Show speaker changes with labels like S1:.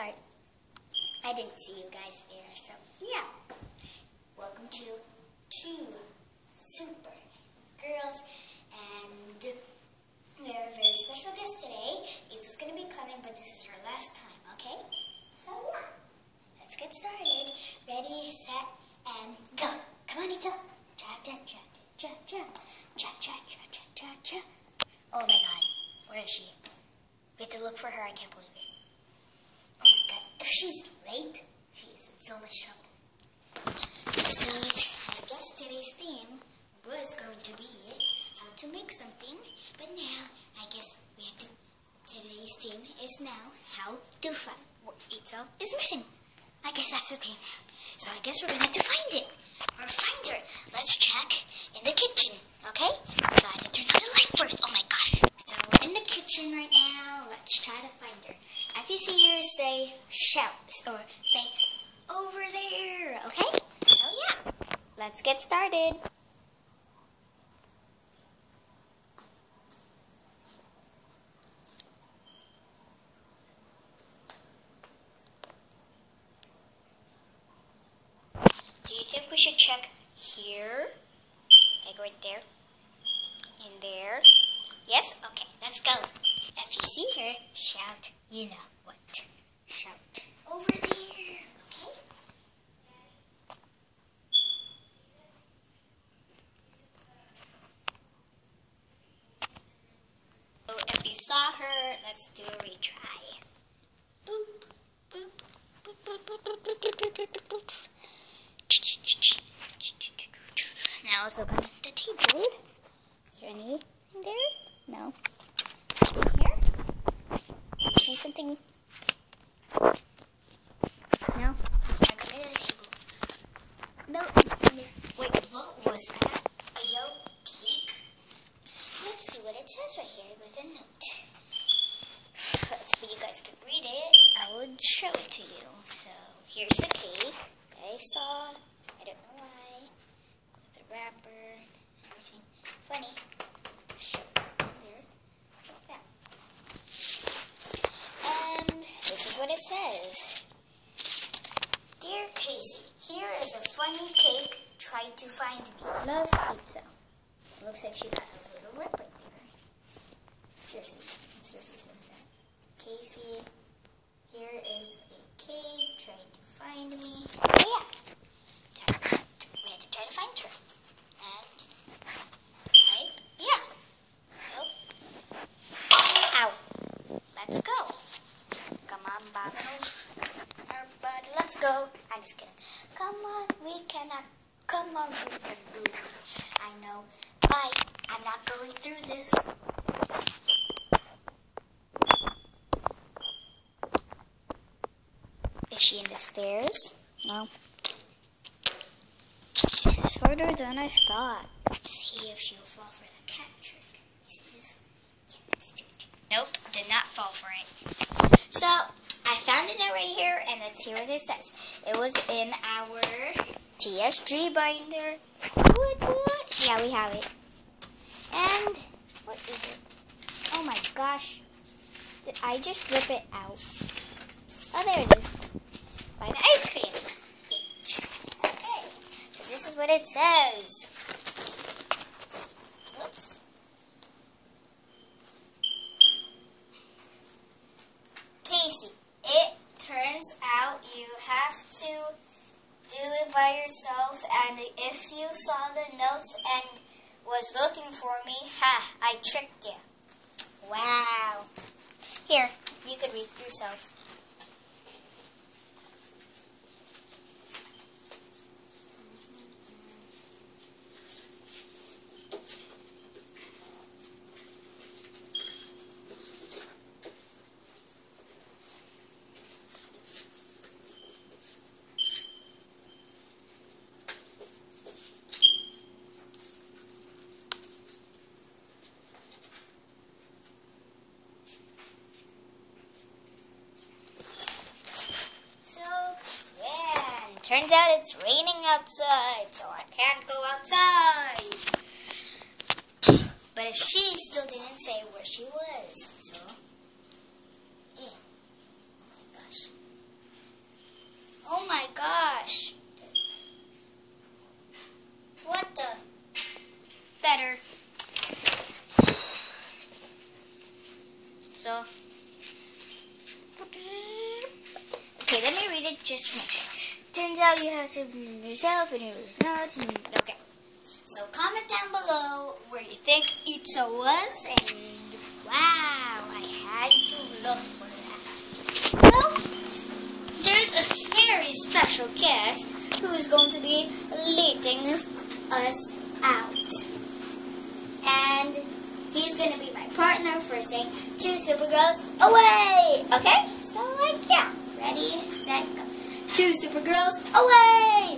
S1: start. I didn't see you guys there, so yeah. Welcome to two super girls, and we have a very special guest today. It's going to be coming, but this is her last time, okay? So yeah, let's get started. Ready, set, and go. Come on, Ita. Cha cha cha cha cha cha cha cha cha cha cha. Oh my God, where is she? We have to look for her. I can't believe it. Oh my God, if she's late, she is in so much trouble. So I guess today's theme was going to be how to make something, but now I guess we have to. Today's theme is now how to find what Itzel is missing. I guess that's the theme now. So I guess we're gonna have to find it or find her. Let's check in the kitchen, okay? So I have to turn on the light first. Oh my gosh! So we're in the kitchen right now. Let's try to find her. If you see her, say shout or say over there, okay? So yeah, let's get started. Do you think we should check here? Like right there? In there? Yes? Okay, let's go. If you see her, shout. You know what? Shout. Over there, okay? So if you saw her, let's do a retry. Boop, boop, boop, boop, boop, boop, boop, boop, boop, boop, boop. Now let's look under the table. Is there anything there? No. Here? You see something? No? Check under the table. No. Wait, what was that? A yellow cake? Let's see what it says right here with a note. So you guys can read it. I would show it to you. So here's the cake that I saw. I don't know why. With the wrapper, everything. Funny. Show it there. Like that. And this is what it says. Dear Casey, here is a funny cake. Try to find me. Love, Pizza. It looks like she got a little rip right there. Seriously, it seriously says that. Casey, here is a cake. Try to find me. So yeah. We had to try to find her. And, like, yeah. So, ow. Let's go. Come on, Bob. Everybody, let's go. I'm just kidding. Come on, we cannot. Come on, we can do it. I know. Bye. I'm not going through this. Is she in the stairs? No. This is further than I thought. Let's see if she'll fall for the cat trick. You see this? Yeah, let's do it. Nope, did not fall for it. So, I found it right here, and let's see what it says. It was in our TSG binder. What? Yeah, we have it. And, what is it? Oh my gosh. Did I just rip it out? Oh, there it is. By the ice cream. Okay, so this is what it says. Whoops. Casey, it turns out you have to do it by yourself, and if you saw the notes and was looking for me, I tricked you. Wow. Here, you could read yourself. Turns out it's raining outside, so I can't go outside. But she still didn't say where she was, so yeah. Oh my gosh. just to make sure. Turns out you have to name yourself and it was not. Okay. So comment down below where you think Itza was, and wow, I had to look for that. So there's a very special guest who is going to be leading us out, and he's going to be my partner for saying 2 Supergirls away. Okay, so like yeah, ready, set, go. 2 Supergirls away.